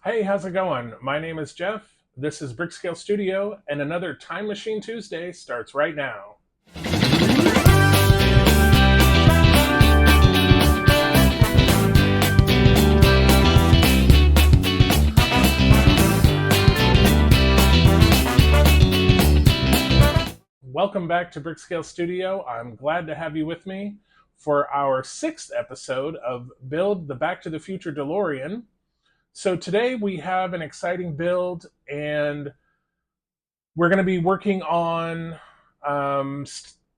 Hey, how's it going? My name is Jeff. This is Brickscale Studio, and another Time Machine Tuesday starts right now. Welcome back to Brickscale Studio. I'm glad to have you with me for our sixth episode of Build the Back to the Future DeLorean. So today we have an exciting build, and we're going to be working on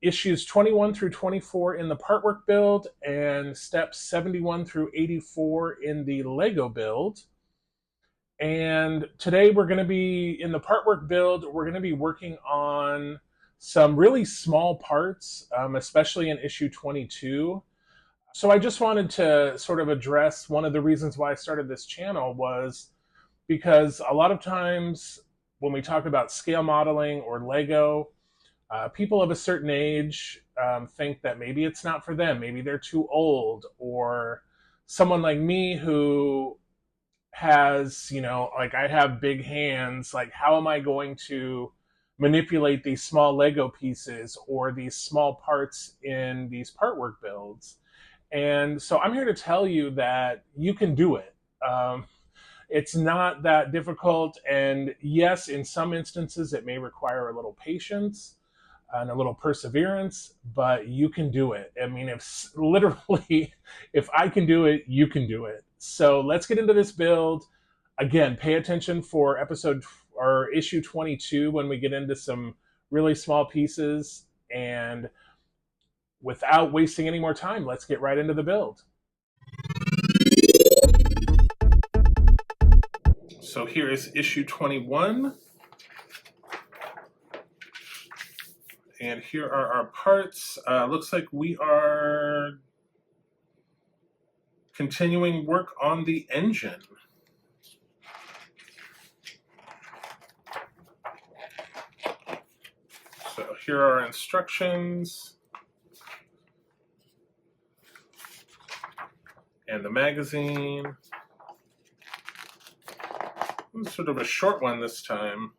issues 21 through 24 in the partwork build and steps 71 through 84 in the Lego build. And today we're going to be in the partwork build, we're going to be working on some really small parts, especially in issue 22. So I just wanted to sort of address one of the reasons why I started this channel was because a lot of times when we talk about scale modeling or Lego, people of a certain age think that maybe it's not for them. Maybe they're too old, or someone like me who has, like I have big hands. Like, how am I going to manipulate these small Lego pieces or these small parts in these partwork builds? And so I'm here to tell you that you can do it. It's not that difficult. And yes, in some instances, it may require a little patience and a little perseverance, but you can do it. I mean, if literally, if I can do it, you can do it. So let's get into this build. Again, pay attention for episode or issue 22 when we get into some really small pieces. And without wasting any more time, let's get right into the build. So here is issue 21. And here are our parts. Looks like we are continuing work on the engine. So here are our instructions and the magazine. It's sort of a short one this time.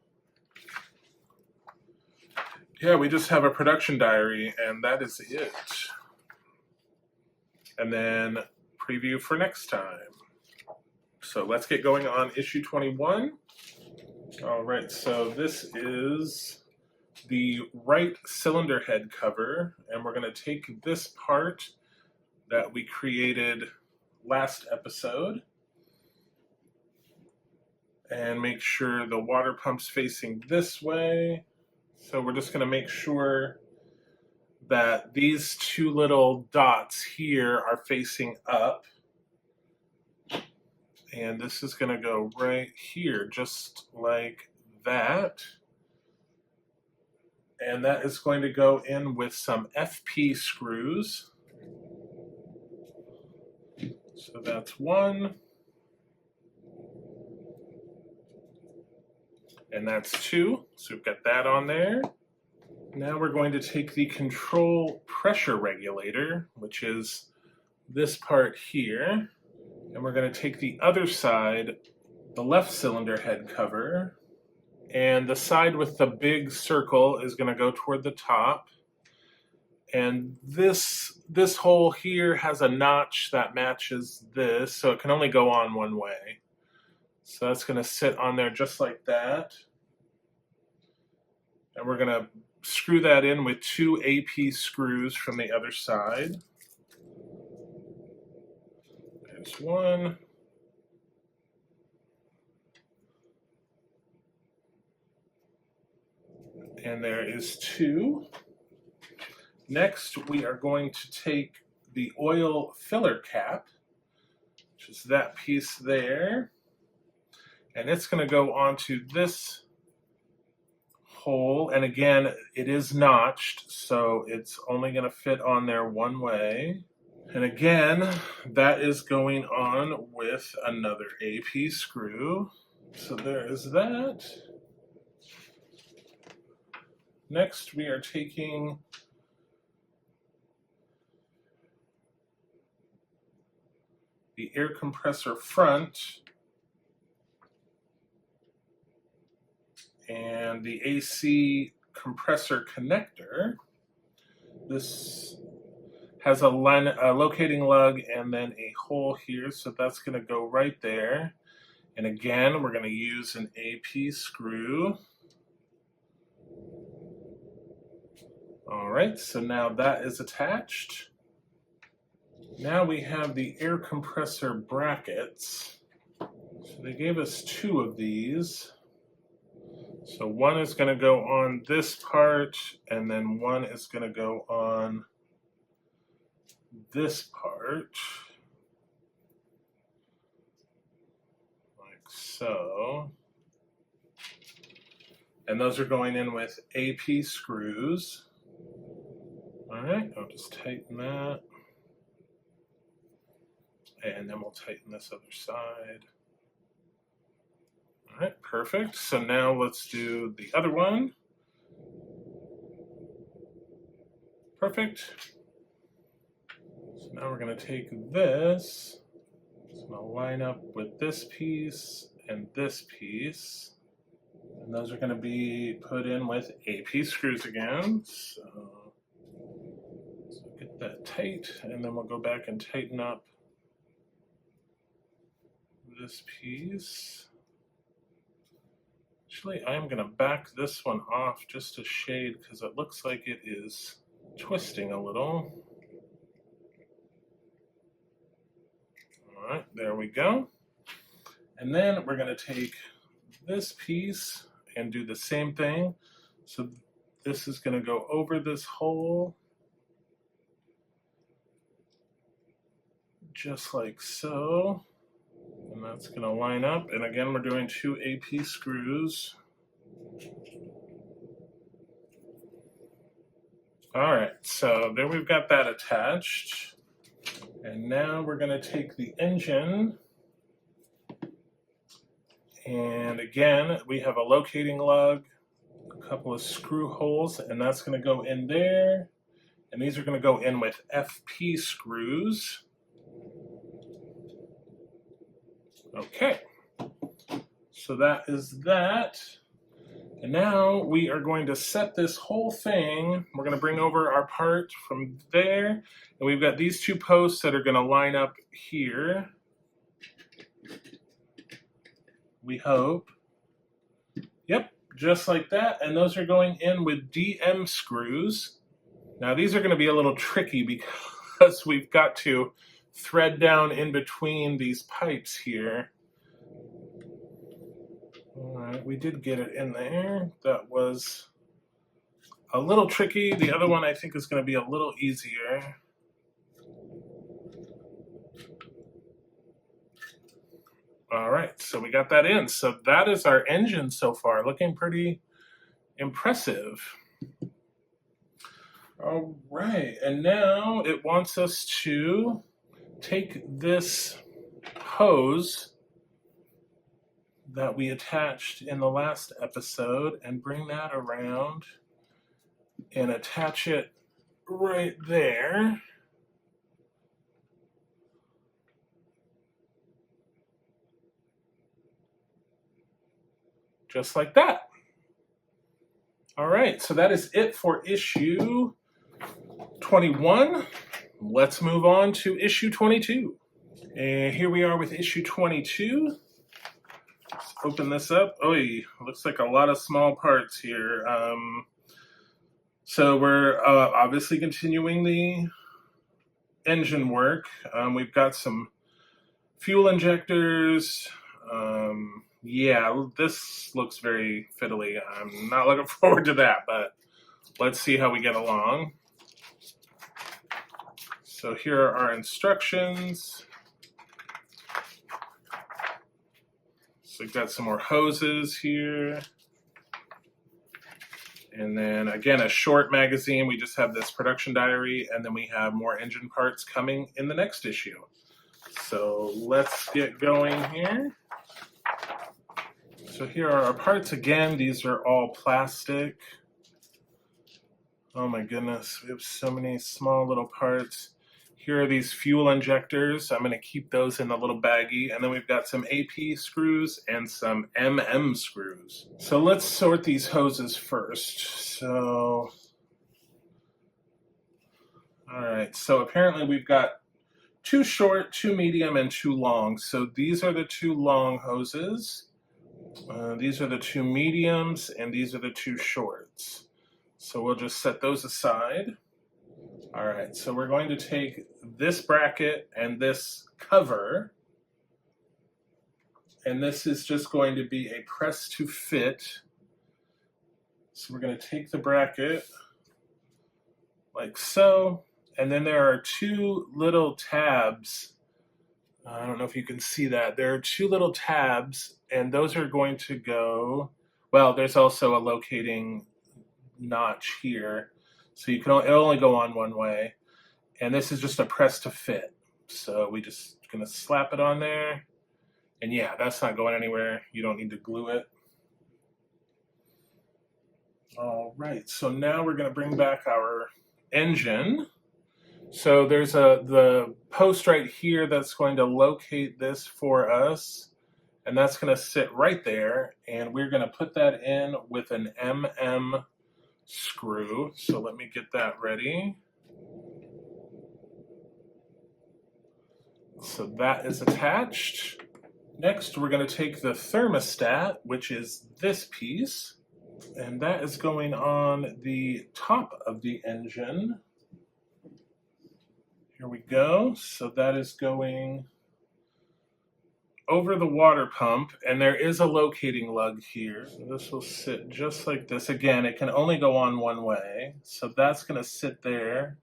Yeah, we just have a production diary, and that is it. And then preview for next time. So let's get going on issue 21. All right, so this is the right cylinder head cover, and we're going to take this part that we created last episode and make sure the water pump's facing this way. So we're just going to make sure that these two little dots here are facing up. And this is going to go right here, just like that. And that is going to go in with some FP screws. So that's one. And that's two. So we've got that on there. Now we're going to take the control pressure regulator, which is this part here, and we're going to take the other side, the left cylinder head cover, and the side with the big circle is going to go toward the top. And this hole here has a notch that matches this, so it can only go on one way. So that's going to sit on there just like that. And we're going to screw that in with two AP screws from the other side. There's one. And there is two. Next, we are going to take the oil filler cap, which is that piece there, and it's going to go onto this hole. And again, it is notched, so it's only going to fit on there one way. And again, that is going on with another AP screw. So there is that. Next, we are taking the air compressor front and the AC compressor connector. This has a locating lug and then a hole here, so that's going to go right there. And again, we're going to use an AP screw. All right, so now that is attached. Now we have the air compressor brackets. So they gave us 2 of these. So one is going to go on this part, and then one is going to go on this part, like so. And those are going in with AP screws. All right, I'll just tighten that. And then we'll tighten this other side. All right, perfect. So now let's do the other one. Perfect. So now we're going to take this. It's going to line up with this piece and this piece. And those are going to be put in with AP screws again. So get that tight, and then we'll go back and tighten up this piece. Actually, I'm going to back this one off just a shade because it looks like it is twisting a little. All right, there we go. And then we're going to take this piece and do the same thing. So this is going to go over this hole, just like so. And that's going to line up. And again, we're doing 2 AP screws. All right, so there we've got that attached. And now we're going to take the engine. And again, we have a locating lug, a couple of screw holes, and that's going to go in there. And these are going to go in with FP screws. Okay, so that is that. And now we are going to set this whole thing. We're going to bring over our part from there. And we've got these 2 posts that are going to line up here. We hope. Yep, just like that. And those are going in with DM screws. Now these are going to be a little tricky because we've got to thread down in between these pipes here. All right, we did get it in there. That was a little tricky. The other one I think is going to be a little easier. All right, so we got that in. So that is our engine so far, looking pretty impressive. All right, and now it wants us to take this hose that we attached in the last episode and bring that around and attach it right there. Just like that. All right, so that is it for issue 21. Let's move on to issue 22. And here we are with issue 22. Let's open this up. Oh, looks like a lot of small parts here. So we're obviously continuing the engine work. We've got some fuel injectors. Yeah, this looks very fiddly. I'm not looking forward to that, but let's see how we get along. So here are our instructions. So we've got some more hoses here. And then again, a short magazine. We just have this production diary, and then we have more engine parts coming in the next issue. So let's get going here. So here are our parts again. These are all plastic. Oh my goodness, we have so many small little parts. Here are these fuel injectors. I'm going to keep those in a little baggie. And then we've got some AP screws and some MM screws. So let's sort these hoses first. So, all right. So apparently we've got 2 short, 2 medium, and 2 long. So these are the 2 long hoses. These are the 2 mediums, and these are the 2 shorts. So we'll just set those aside. All right, so we're going to take this bracket and this cover, and this is just going to be a press to fit. So we're going to take the bracket like so, and then there are 2 little tabs. I don't know if you can see that. There are 2 little tabs, and those are going to go, well, there's also a locating notch here. So you can it'll only go on one way. And this is just a press to fit. So we just gonna slap it on there. And yeah, that's not going anywhere. You don't need to glue it. All right, so now we're gonna bring back our engine. So there's the post right here that's going to locate this for us. And that's gonna sit right there. And we're gonna put that in with an MM screw. So let me get that ready. So that is attached. Next, we're going to take the thermostat, which is this piece, and that is going on the top of the engine. Here we go. So that is going over the water pump, and there is a locating lug here. So this will sit just like this. Again, it can only go on one way. So that's going to sit there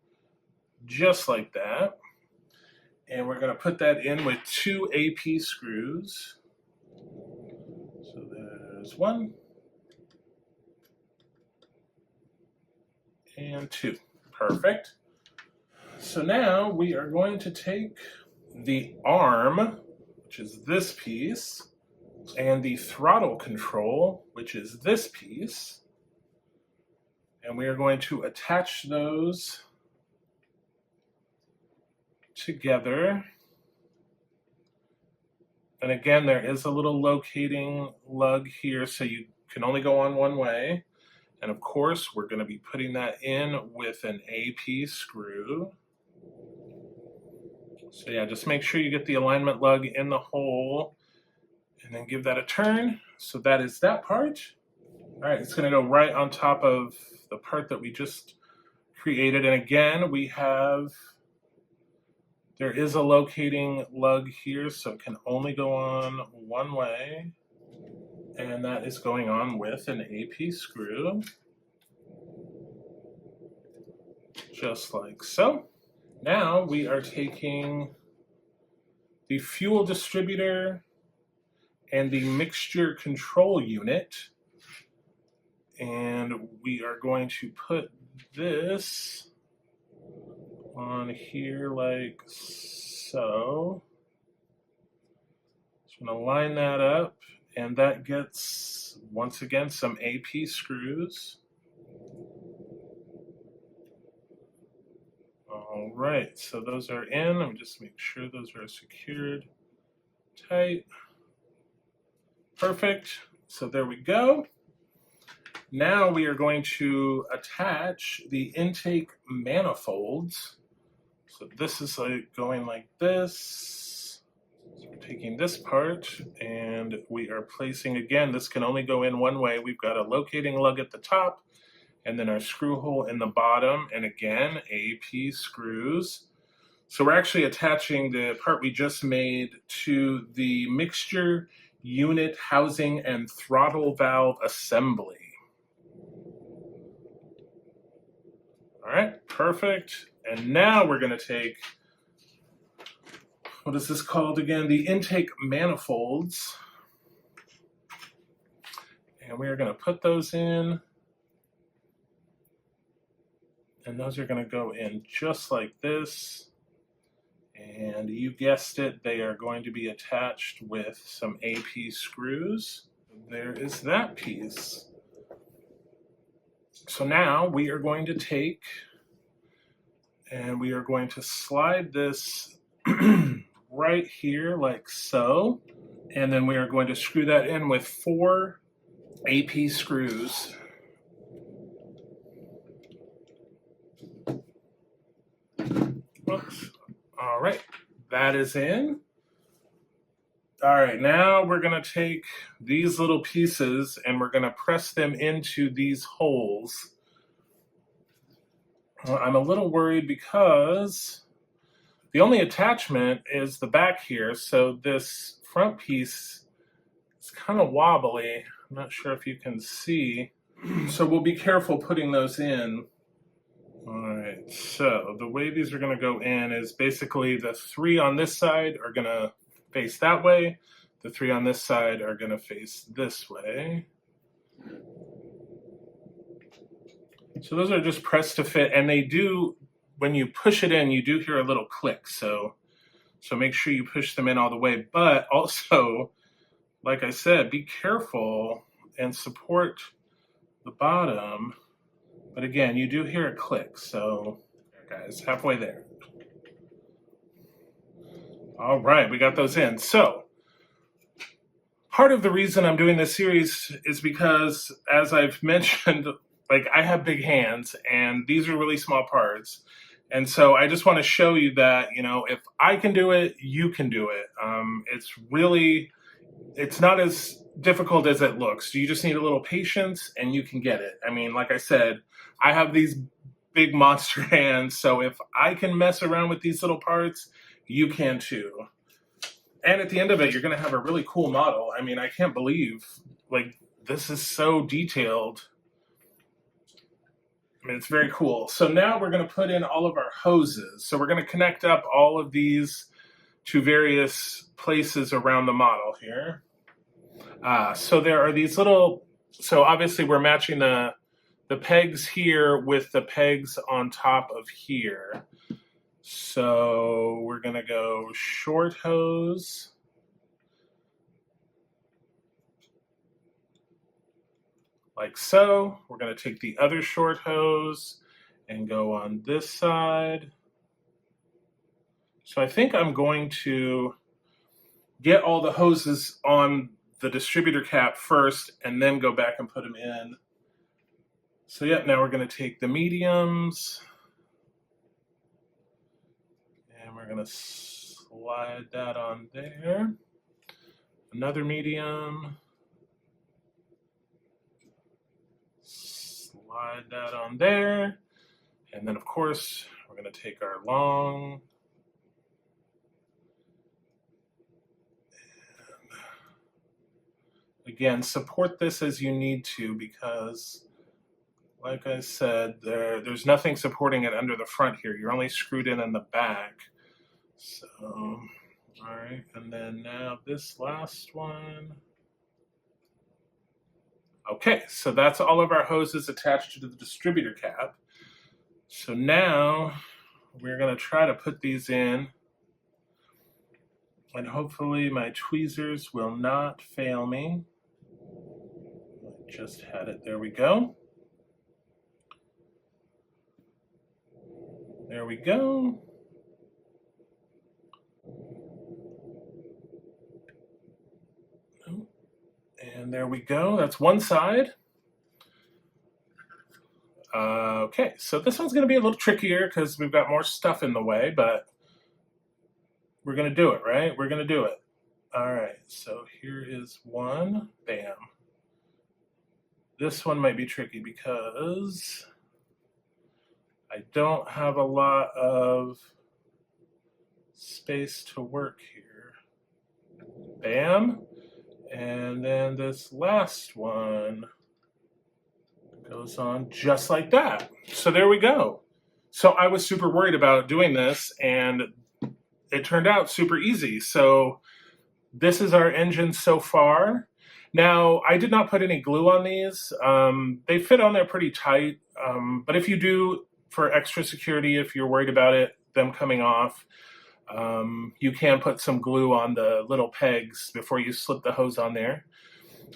just like that. And we're going to put that in with 2 AP screws. So there's 1 and 2. Perfect. So now we are going to take the arm, which is this piece, and the throttle control, which is this piece, and we are going to attach those together. And again, there is a little locating lug here, so you can only go on one way. And of course, we're going to be putting that in with an AP screw. So yeah, just make sure you get the alignment lug in the hole and then give that a turn. So that is that part. All right, it's going to go right on top of the part that we just created. And again, there is a locating lug here, so it can only go on one way. And that is going on with an AP screw. Just like so. Now we are taking the fuel distributor and the mixture control unit, and we are going to put this on here like so. Just going to line that up, and that gets, once again, some AP screws. All right, so those are in. Let me just make sure those are secured tight. Perfect. So there we go. Now we are going to attach the intake manifolds. So this is like going like this. So we're taking this part and we are placing, again, this can only go in one way. We've got a locating lug at the top and then our screw hole in the bottom, and again, AP screws. So we're actually attaching the part we just made to the mixture unit housing and throttle valve assembly. All right, perfect. And now we're going to take, what is this called again? The intake manifolds. And we are going to put those in. And those are going to go in just like this. And you guessed it, they are going to be attached with some AP screws. There is that piece. So now we are going to take And we are going to slide this right here like so. And then we are going to screw that in with 4 AP screws. Oops. All right, that is in. All right, now we're going to take these little pieces and we're going to press them into these holes. I'm a little worried because the only attachment is the back here, so this front piece is kind of wobbly. I'm not sure if you can see. So we'll be careful putting those in. All right, so the way these are going to go in is basically the 3 on this side are going to face that way. The 3 on this side are going to face this way. So those are just pressed to fit, and they do, when you push it in, you do hear a little click. So make sure you push them in all the way. But also, like I said, be careful and support the bottom. But again, you do hear a click. So, guys, halfway there. All right, we got those in. So, part of the reason I'm doing this series is because, as I've mentioned, like I have big hands and these are really small parts. And so I just want to show you that, you know, if I can do it, you can do it. It's not as difficult as it looks. You just need a little patience and you can get it. I mean, like I said, I have these big monster hands. So if I can mess around with these little parts, you can too. And at the end of it, you're going to have a really cool model. I mean, I can't believe, like, this is so detailed. I mean, it's very cool. So now we're going to put in all of our hoses. So we're going to connect up all of these to various places around the model here. So there are these little, so obviously we're matching the pegs here with the pegs on top of here. So we're going to go short hose. Like so. We're going to take the other short hose and go on this side. So I think I'm going to get all the hoses on the distributor cap first and then go back and put them in. So yeah, now we're going to take the mediums and we're going to slide that on there. Another medium. Slide that on there. And then, of course, we're going to take our long. And again, support this as you need to because, like I said, there's nothing supporting it under the front here. You're only screwed in the back. So, all right. And then now this last one. Okay, so that's all of our hoses attached to the distributor cap. So now we're going to try to put these in, and hopefully my tweezers will not fail me. I just had it. There we go. There we go. And there we go. That's one side. Okay, so this one's going to be a little trickier because we've got more stuff in the way, but we're going to do it, right? We're going to do it. All right, so here is one. Bam. This one might be tricky because I don't have a lot of space to work here. Bam. And then this last one goes on just like that. So there we go. So I was super worried about doing this and it turned out super easy. So this is our engine so far. Now, I did not put any glue on these. They fit on there pretty tight. But if you do, for extra security, if you're worried about them coming off, you can put some glue on the little pegs before you slip the hose on there.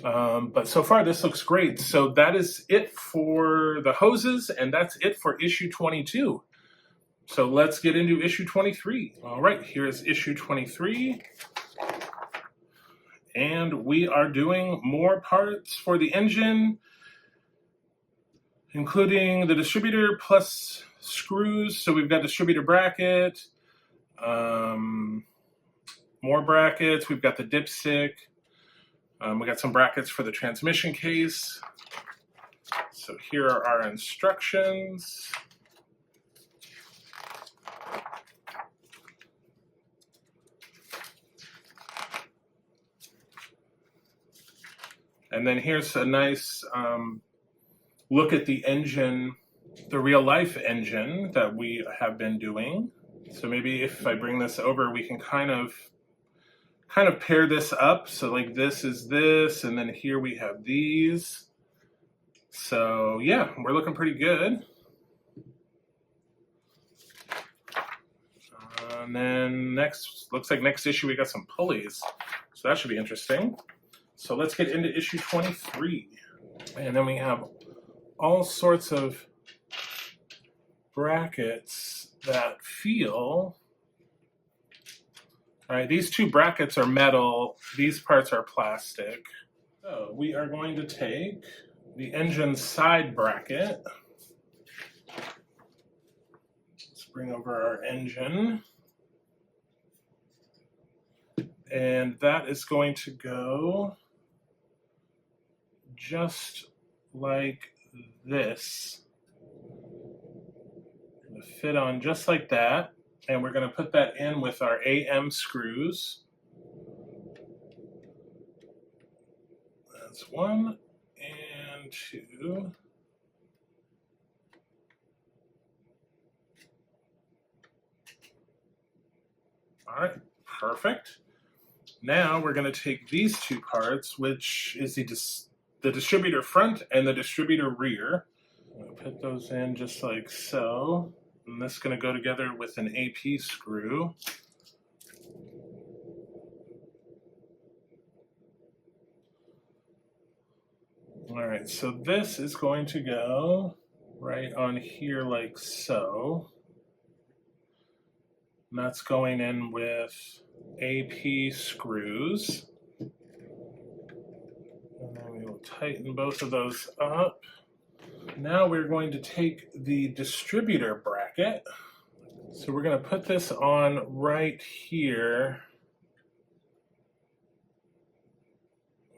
But so far this looks great. So that is it for the hoses, and that's it for issue 22. So let's get into issue 23. All right, here's issue 23. And we are doing more parts for the engine, including the distributor plus screws. So we've got distributor bracket, more brackets. We've got the dipstick. We got some brackets for the transmission case. So here are our instructions. And then here's a nice look at the engine, the real life engine that we have been doing. So maybe if I bring this over, we can kind of pair this up. So like this is this, and then here we have these. So yeah, we're looking pretty good. And then next, looks like next issue we got some pulleys. So that should be interesting. So let's get into issue 23. And then we have all sorts of brackets that feel, all right, these two brackets are metal, these parts are plastic. So we are going to take the engine side bracket. Let's bring over our engine. And that is going to go just like this. Gonna fit on just like that. And we're going to put that in with our AM screws. That's 1 and 2. All right, perfect. Now we're going to take these two parts, which is the distributor front and the distributor rear. I'm going to put those in just like so. And this is going to go together with an AP screw. All right, so this is going to go right on here like so. And that's going in with AP screws. And then we will tighten both of those up. Now we're going to take the distributor bracket. So we're going to put this on right here,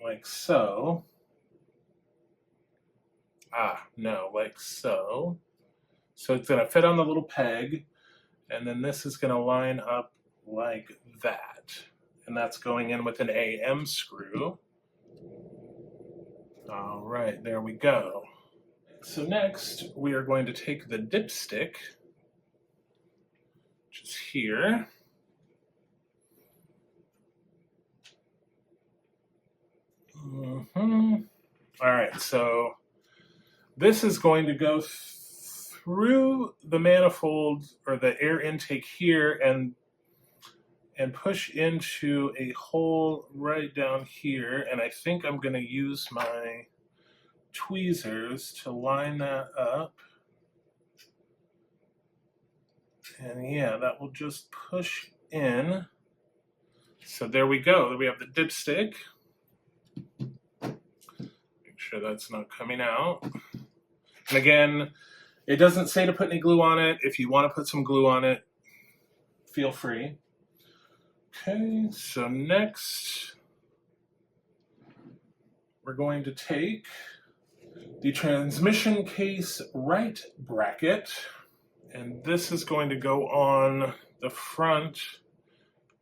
like so. No, like so. So it's going to fit on the little peg, and then this is going to line up like that. And that's going in with an AM screw. All right, there we go. So next, we are going to take the dipstick, which is here. All right, so this is going to go through the manifold or the air intake here and push into a hole right down here. And I think I'm going to use my tweezers to line that up. And yeah, that will just push in. So there we go. We have the dipstick. Make sure that's not coming out. And again, it doesn't say to put any glue on it. If you want to put some glue on it, feel free. Okay, so next we're going to take the transmission case right bracket, and this is going to go on the front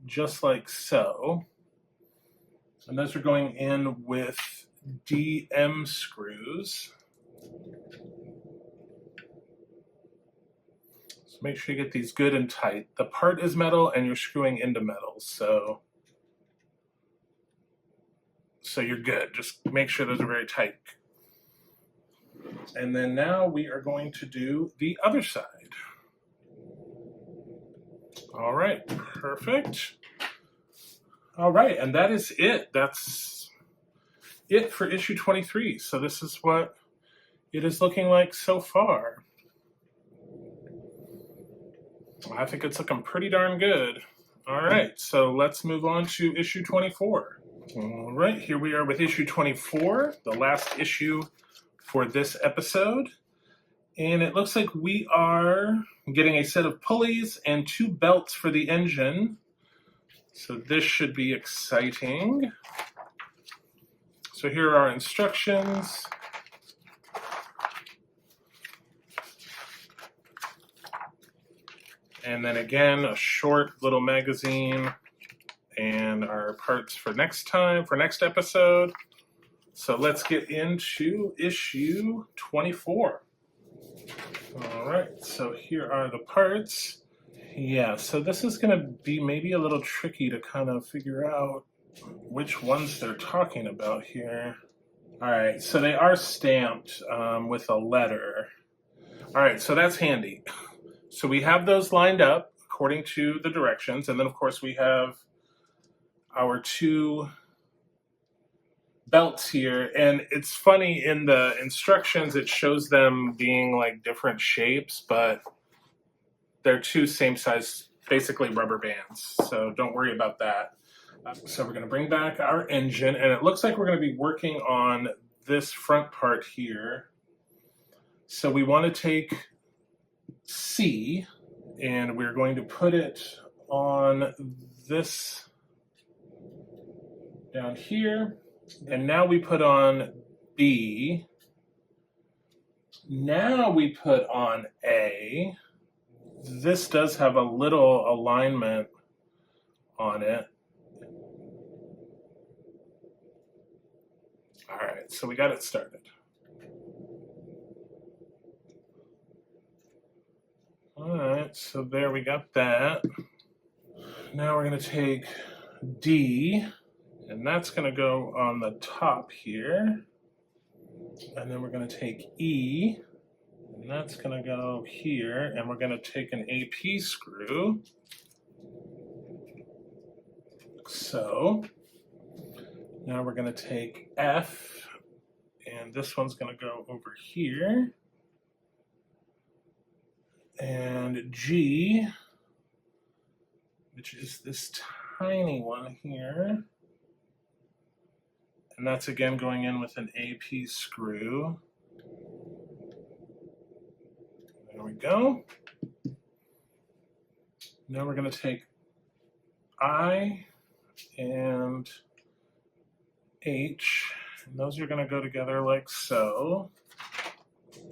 just like so. And those are going in with DM screws. So make sure you get these good and tight. The part is metal and you're screwing into metal, so you're good. Just make sure those are very tight. And then now we are going to do the other side. All right, perfect. All right, and that is it. That's it for issue 23. So this is what it is looking like so far. I think it's looking pretty darn good. All right, so let's move on to issue 24. All right, here we are with issue 24, the last issue for this episode. And it looks like we are getting a set of pulleys and 2 belts for the engine. So this should be exciting. So here are our instructions. And then again, a short little magazine and our parts for next episode. So let's get into issue 24. All right, so here are the parts. Yeah, so this is going to be maybe a little tricky to kind of figure out which ones they're talking about here. All right, so they are stamped with a letter. All right, so that's handy. So we have those lined up according to the directions, and then of course we have our 2 belts here, and it's funny, in the instructions it shows them being like different shapes, but they're 2 same size, basically rubber bands, so don't worry about that. So we're going to bring back our engine, and it looks like we're going to be working on this front part here. So we want to take C, and we're going to put it on this down here. And now we put on B. Now we put on A. This does have a little alignment on it. All right, so we got it started. All right, so there we got that. Now we're going to take D. And that's going to go on the top here. And then we're going to take E. And that's going to go here. And we're going to take an AP screw. So now we're going to take F. And this one's going to go over here. And G, which is this tiny one here. And that's again going in with an AP screw. There we go. Now we're going to take I and H, and those are going to go together like so.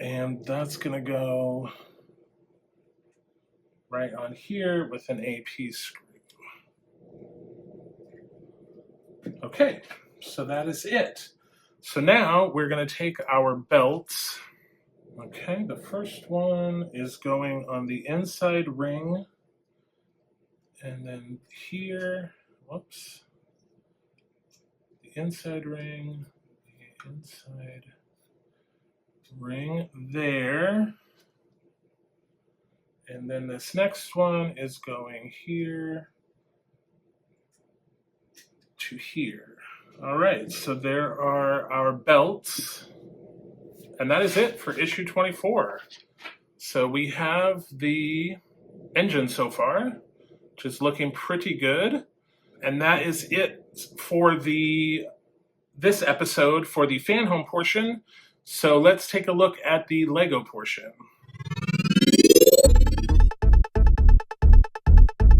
And that's going to go right on here with an AP screw. Okay. So that is it. So now we're going to take our belts. Okay, the first one is going on the inside ring. And then here, whoops, the inside ring there. And then this next one is going here to here. All right, so there are our belts, and that is it for issue 24. So we have the engine so far, which is looking pretty good, and that is it for this episode for the Fanhome portion. So let's take a look at the Lego portion.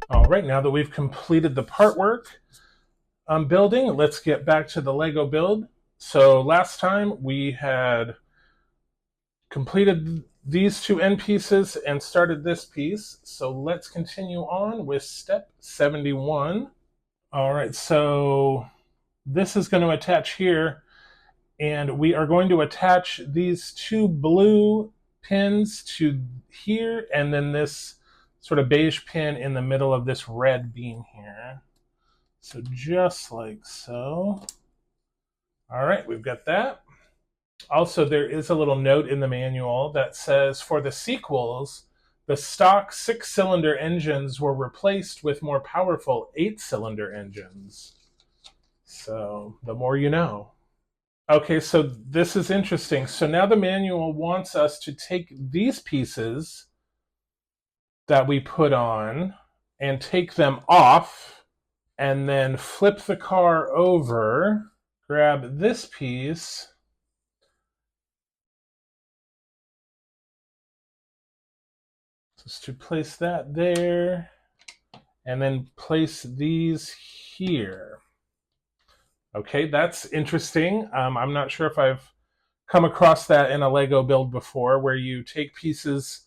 All right, now that we've completed the part work, building, let's get back to the Lego build. So last time we had completed these 2 end pieces and started this piece. So let's continue on with step 71. All right, so this is going to attach here, and we are going to attach these 2 blue pins to here, and then this sort of beige pin in the middle of this red beam here. So just like so. All right, we've got that. Also, there is a little note in the manual that says for the sequels, the stock 6-cylinder engines were replaced with more powerful 8-cylinder engines. So the more you know. Okay, so this is interesting. So now the manual wants us to take these pieces that we put on and take them off, and then flip the car over, grab this piece, just to place that there, and then place these here. Okay, that's interesting. I'm not sure if I've come across that in a Lego build before, where you take pieces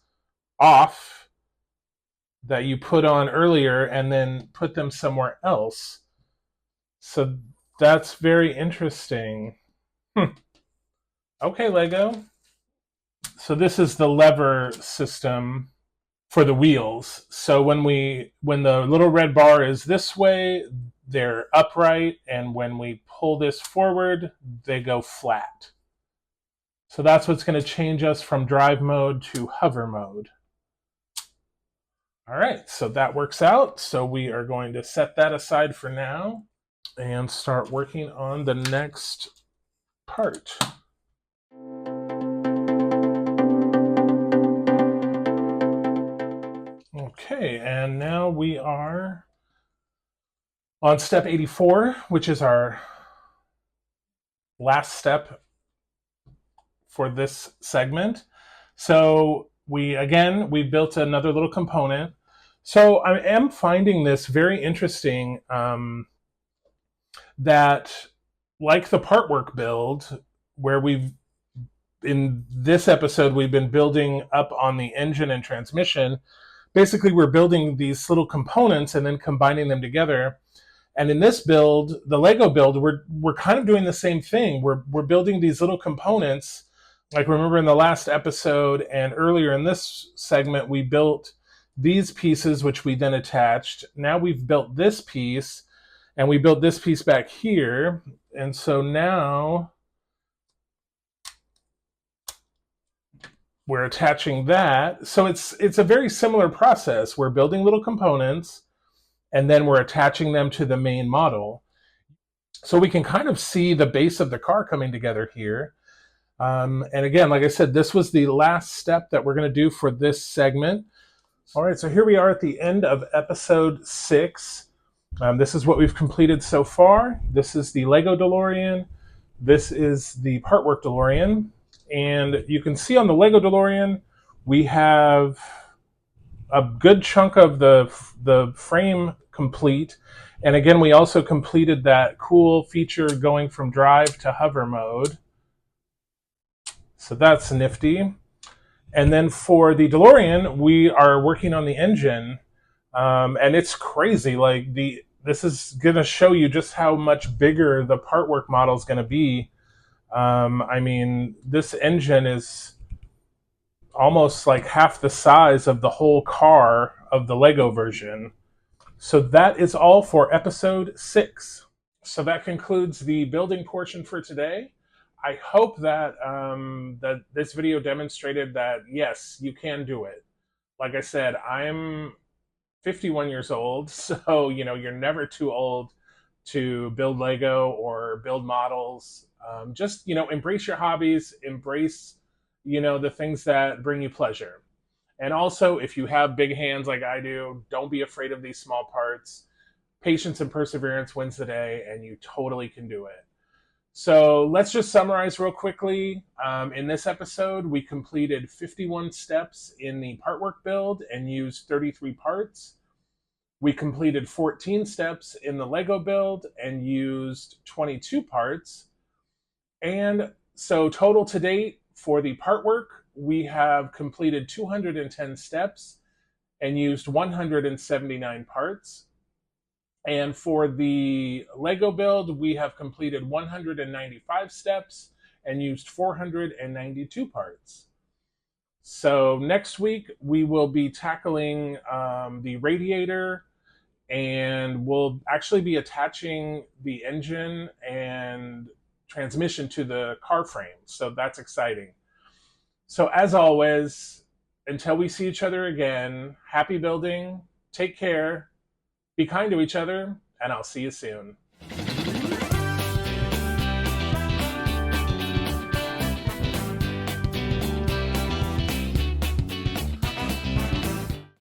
off that you put on earlier and then put them somewhere else. So that's very interesting. Okay, Lego. So this is the lever system for the wheels. So when the little red bar is this way, they're upright, and when we pull this forward, they go flat. So that's what's going to change us from drive mode to hover mode. All right, so that works out. So we are going to set that aside for now and start working on the next part. Okay, and now we are on step 84, which is our last step for this segment. So we built another little component. So I am finding this very interesting, that like the part work build, where in this episode we've been building up on the engine and transmission. Basically, we're building these little components and then combining them together. And in this build, the Lego build, we're kind of doing the same thing. We're building these little components. Like, remember in the last episode and earlier in this segment, we built these pieces, which we then attached. Now we've built this piece, and we built this piece back here. And so now we're attaching that. So it's a very similar process. We're building little components, and then we're attaching them to the main model. So we can kind of see the base of the car coming together here. And again, like I said, this was the last step that we're going to do for this segment. All right, so here we are at the end of episode 6. This is what we've completed so far. This is the Lego DeLorean. This is the part work DeLorean. And you can see on the Lego DeLorean, we have a good chunk of the frame complete. And again, we also completed that cool feature going from drive to hover mode. So that's nifty. And then for the DeLorean, we are working on the engine. And it's crazy. Like, this is going to show you just how much bigger the part work model is going to be. I mean, this engine is almost like half the size of the whole car of the Lego version. So that is all for episode 6. So that concludes the building portion for today. I hope that that this video demonstrated that, yes, you can do it. Like I said, I'm 51 years old, so you're never too old to build Lego or build models. Just embrace your hobbies, embrace the things that bring you pleasure. And also, if you have big hands like I do, don't be afraid of these small parts. Patience and perseverance wins the day, and you totally can do it. So let's just summarize real quickly. In this episode, we completed 51 steps in the part work build and used 33 parts. We completed 14 steps in the Lego build and used 22 parts. And so total to date for the part work, we have completed 210 steps and used 179 parts. And for the Lego build, we have completed 195 steps and used 492 parts. So next week, we will be tackling the radiator, and we'll actually be attaching the engine and transmission to the car frame. So that's exciting. So as always, until we see each other again, happy building, take care, be kind to each other, and I'll see you soon.